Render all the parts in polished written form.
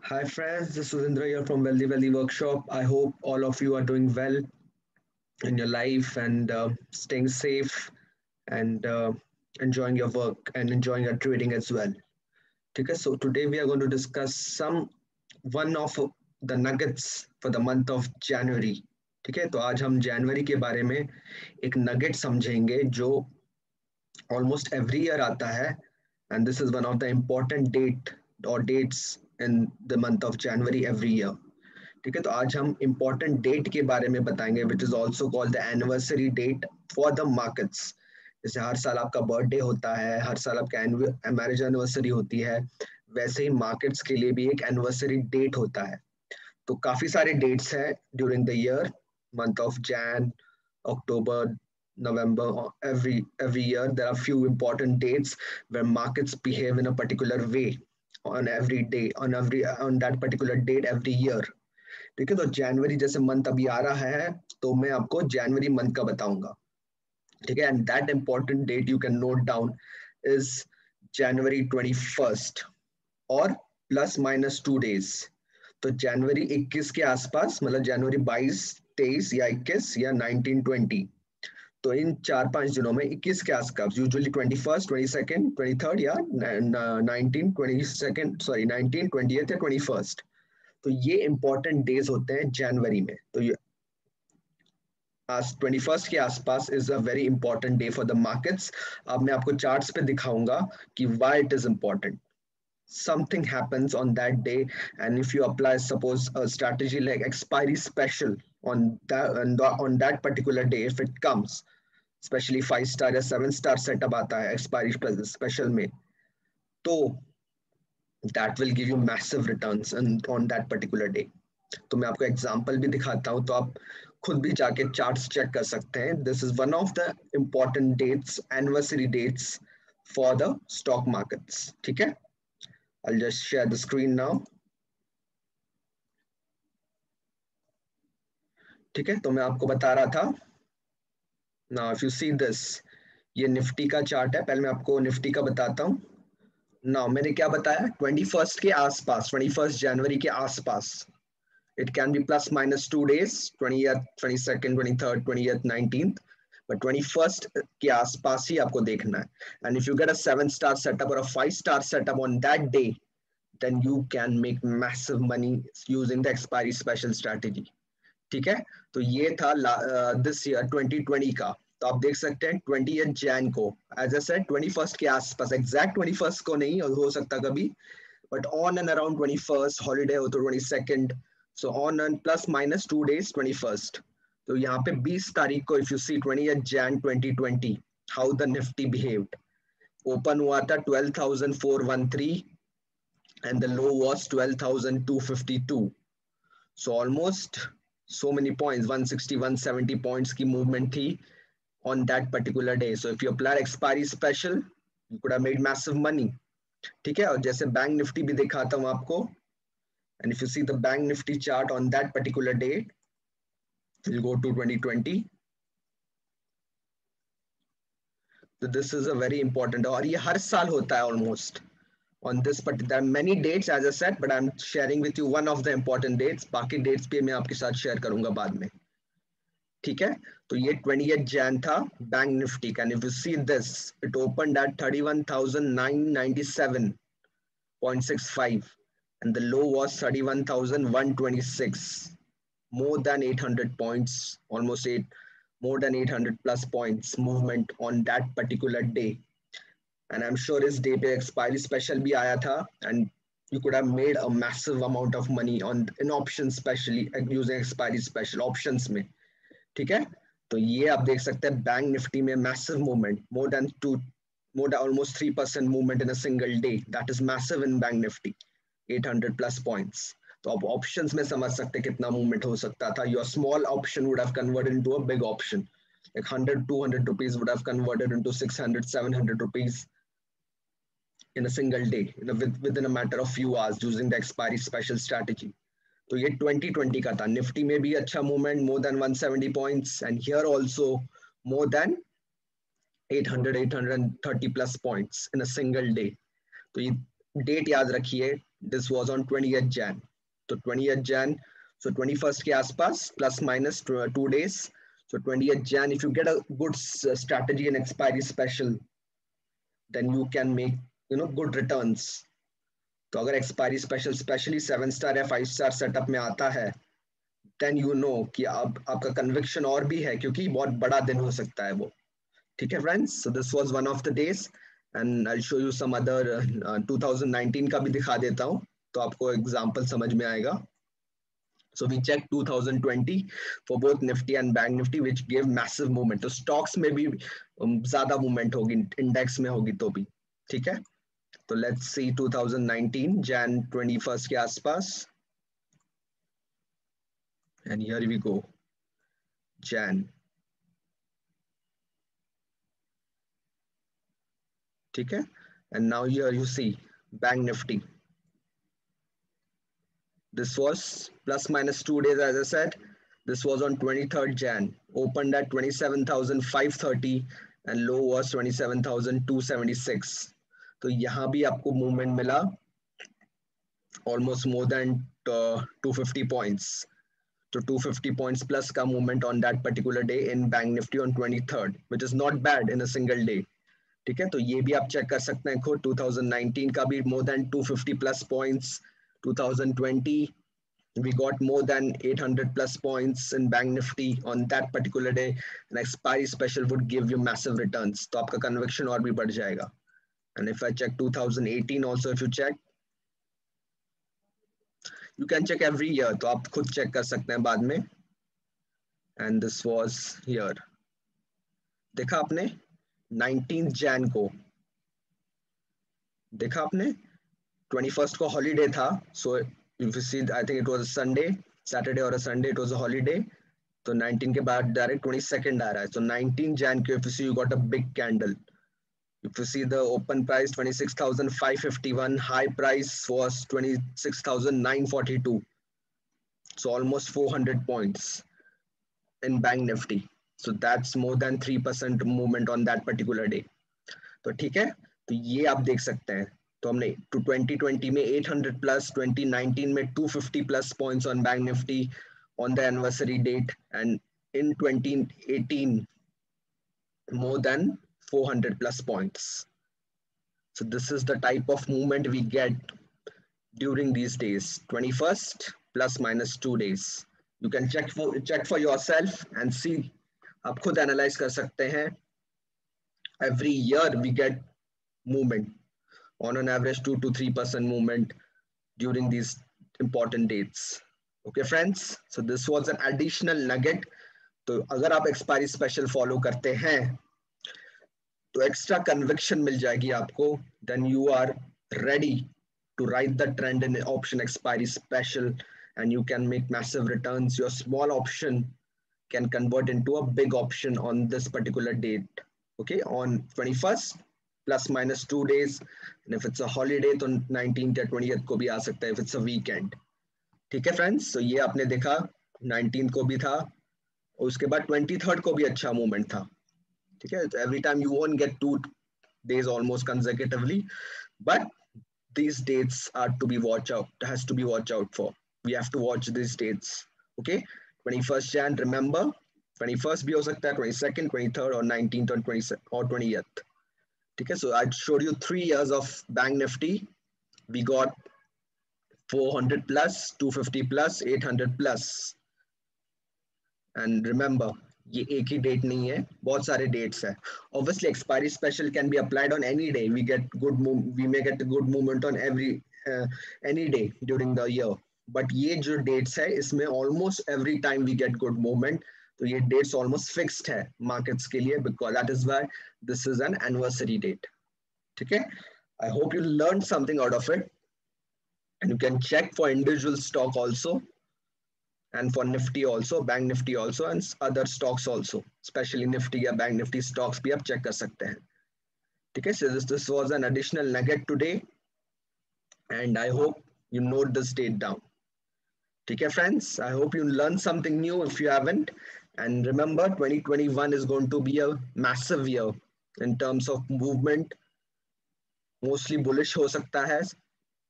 Hi friends, this is Sudhindra here from Wealthy Wealthy Workshop. I hope all of you are doing well in your life and staying safe and enjoying your work and enjoying your trading as well. Okay, so today we are going to discuss some one of the nuggets for the month of January. ठीक है, तो आज हम जनवरी के बारे में एक nugget समझेंगे जो ऑलमोस्ट एवरी ईयर आता है and this is one of the important date और dates in the month of January every year. ठीक है, तो आज हम इम्पोर्टेंट डेट के बारे में बताएंगे which is also called the anniversary date for the markets. जैसे हर साल आपका बर्थडे होता है, हर साल आपका मैरिज एनिवर्सरी होती है, वैसे ही मार्केट्स के लिए भी एक एनिवर्सरी डेट होता है. तो काफी सारे डेट्स हैं during the year, month of Jain, October, November, every year there are few important dates where markets behave in a particular way on every day, on that particular date every year. ठीक है, तो जनवरी जैसे month अभी आ रहा है तो मैं आपको जनवरी मंथ का बताऊंगा. ठीक है, and that important date you can note down is January 21st और प्लस माइनस 2 days. तो जनवरी 21 के आसपास, मतलब जनवरी 22, 23 या 21 या 19, 20, तो इन 4-5 दिनों में 21 के आसपास, यूजुअली 21st, 22nd, 23rd या 19, 22nd, सॉरी 19, 20th या 21st. तो ये इंपॉर्टेंट डेज होते हैं जनवरी में. तो ये आज 21st के आसपास is a very important day for the markets. अब मैं आपको चार्ट्स पे दिखाऊंगा कि why it is important. Something happens on that day, and if you apply, suppose, a strategy like expiry special on that particular day, if it comes, especially 5 star या 7 star setup आता है expiry special में, तो that will give you massive returns on that particular day. तो मैं आपको example भी दिखाता हूं, तो आप खुद भी जाके चार्ट्स चेक कर सकते हैं. This is one of the important dates, anniversary dates for the stock markets. ठीक है, I'll just share the screen now. ठीक है, तो मैं आपको बता रहा था. Now if you see this, ये निफ्टी का चार्ट है. पहले मैं आपको निफ्टी का बताता हूँ. Now मैंने क्या बताया, 21st के आसपास, 21st जनवरी के आसपास. It can be plus minus 2 days, 20th, 22nd, 23rd, 20th, 19th, but 21st के आसपास ही आपको देखना है. And if you get a 7 star setup or a 5 star setup on that day, then you can make massive money using the expiry special strategy. ठीक है, तो ये था दिस ईयर 2020 का. तो आप देख सकते हैं 20th Jan को, एज ए सेड 21st के आसपास, एग्जैक्ट 21st को नहीं हो सकता कभी, but on and around 21st, holiday हो तो 22nd, so on and plus minus 2 days 21st. तो यहाँ पे 20 तारीख को, if you see 20th Jan 2020, how the Nifty behaved. Open हुआ था 12,413 and the low was 12,252. So almost so many points, 160, 170 points की movement थी on that particular day. So if you apply expiry special, you could have made massive money. ठीक है, और जैसे bank Nifty भी दिखाता हूँ आपको, and if you see the bank nifty chart on that particular day, we'll go to 2020. So this is a very important, और ये हर साल होता है almost. On this, but there are many dates as I said, but I'm sharing with you one of the important dates. बाकी dates भी मैं आपके साथ share करूंगा बाद में. ठीक है, तो ये 20th Jan था बैंक निफ्टी का. And if you see this, it opened at 31,997.65 and the low was 31,126. More than 800 points, more than 800 plus points movement on that particular day. And I'm sure इस day पे expiry special भी आया था, and you could have made a massive amount of money in options, especially using expiry special options में. ठीक है, तो ये आप देख सकते हैं बैंक निफ्टी में massive movement, more than almost 3% movement in a single day. That is massive in bank nifty, 800 plus points. तो आप ऑप्शंस में समझ सकते हैं कितना मूवमेंट हो सकता था. Your small option would have converted into a big option. Like 100, 200 rupees would have converted into 600, 700 rupees in a single day, within a matter of few hours using the expiry special strategy. तो ये 2020 का था. Nifty में भी अच्छा movement, more than 170 points, and here also more than 800, 830 plus points in a single day. तो ये date याद रखिए, This was on 20th Jan. तो 20th Jan, so 21st के आसपास plus minus 2 days. So 20th Jan, if you get a good strategy and expiry special, then you can make good returns. तो अगर expiry special especially 7-star या 5-star setup में आता है, then you know कि अब आपका conviction और भी है क्योंकि बहुत बड़ा दिन हो सकता है वो. ठीक है friends, so this was one of the days and I'll show you some other 2019 का भी दिखा देता हूँ तो आपको example समझ में आएगा. So we checked 2020 for both Nifty and Bank Nifty, which gave massive movement. तो stocks में भी ज़्यादा movement होगी, index में होगी तो भी. ठीक है? तो let's see 2019 Jan 21st के आसपास. And here we go. Jan. ठीक है? And now here you see Bank Nifty. This was plus minus 2 days, as I said. This was on 23rd Jan. Opened at 27,530 and low was 27,276. तो यहाँ भी आपको movement मिला almost more than 250 points. So 250 points plus का movement on that particular day in Bank Nifty on 23rd, which is not bad in a single day. ठीक है, तो ये भी आप चेक कर सकते हैं खुद. 2019 का भी more than 250 plus points. 2020 we got more than 800 plus points in Bank Nifty on that particular day. An expiry special would give you massive returns. तो आपका conviction और भी बढ़ जाएगा. And if I check 2018 also, if you check, you can check every year. तो आप खुद check कर सकते हैं बाद में. And this was here. देखा आपने 19th Jan को. देखा आपने 21st को holiday था. So if you see, I think it was a Sunday, Saturday or a Sunday, it was a holiday. So 19 के बाद direct 22nd आ रहा है. So 19 Jan को if you see, you got a big candle. If you see the open price 26,551, high price was 26,942. So almost 400 points in Bank Nifty. So that's more than 3% movement on that particular day. तो ठीक है, तो ये आप देख सकते हैं. तो हमने 2020 में 800 plus, 2019 में 250 plus points on Bank Nifty on the anniversary date, and in 2018 more than 400 plus points. So this is the type of movement we get during these days. 21st plus minus 2 days. You can check for yourself and see. आप खुद analyze कर सकते हैं. Every year we get movement. On an average 2 to 3% movement during these important dates. Okay friends, so this was an additional nugget. तो अगर आप expiry special follow करते हैं तो extra conviction मिल जाएगी आपको. Then you are ready to ride the trend in option expiry special and you can make massive returns. Your small option can convert into a big option on this particular date. Okay, on 21st plus minus 2 days, and if it's a holiday तो 19th या 20th को भी आ सकता है if it's a weekend. ठीक है friends, so ये आपने देखा 19th को भी था और उसके बाद 23rd को भी अच्छा मूवमेंट था. ठीक है, every time you won't get 2 days almost consecutively, but these dates are to be watch out for. We have to watch these dates. Okay, 21st Jan, remember 21st भी हो सकता है, 22nd, 23rd or 19th or 20th. Okay, so I showed you 3 years of Bank Nifty. We got 400 plus, 250 plus, 800 plus. And remember, ये एक ही date नहीं है, बहुत सारे dates है. Obviously, expiry special can be applied on any day. We may get a good movement on any day during the year. But ये जो dates है, इसमें almost every time we get good movement. तो ये dates almost fixed है markets के लिए, because that is why this is an anniversary date. ठीक है? I hope you learned something out of it, and you can check for individual stock also, and for Nifty also, Bank Nifty also, and other stocks also, especially Nifty या Bank Nifty stocks भी आप check कर सकते हैं. ठीक है? So this was an additional nugget today, and I hope you note this date down. ठीक है friends, I hope you learned something new if you haven't. And remember, 2021 is going to be a massive year in terms of movement. Mostly bullish हो सकता है.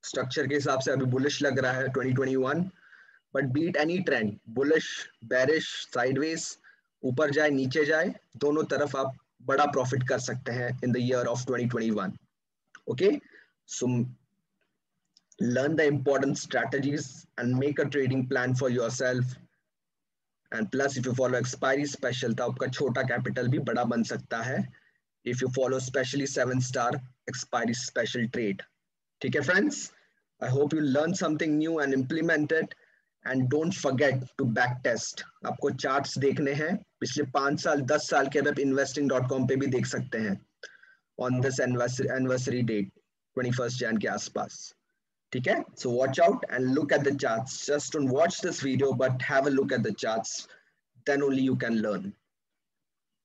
Structure के हिसाब से अभी bullish लग रहा है 2021, but beat any trend, bullish, bearish, sideways, ऊपर जाए नीचे जाए, दोनों तरफ आप बड़ा प्रॉफिट कर सकते हैं in the year of 2021. Okay, so learn the important strategies and make a trading plan for yourself. And plus if you follow expiry special तो आपका छोटा कैपिटल भी बड़ा बन सकता है if you follow specially 7-star expiry special trade. ठीक है friends, I hope you learn something new and implement it. And don't forget to back test. आपको चार्ट्स देखने हैं पिछले 5 साल 10 साल के, आप investing.com पे भी देख सकते हैं on this anniversary date 21st Jan के आसपास. ठीक है, so watch out and look at the charts. Just don't watch this video but have a look at the charts, then only you can learn.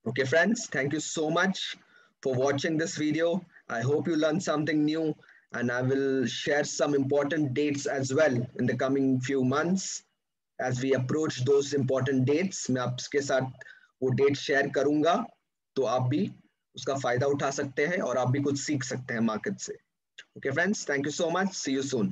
Okay friends, thank you so much for watching this video. I hope you learned something new, and I will share some important dates as well in the coming few months. As we approach those important dates, मैं आपके साथ वो date share करूंगा, तो आप भी उसका फायदा उठा सकते हैं और आप भी कुछ सीख सकते हैं मार्केट से. Okay friends, thank you so much. See you soon.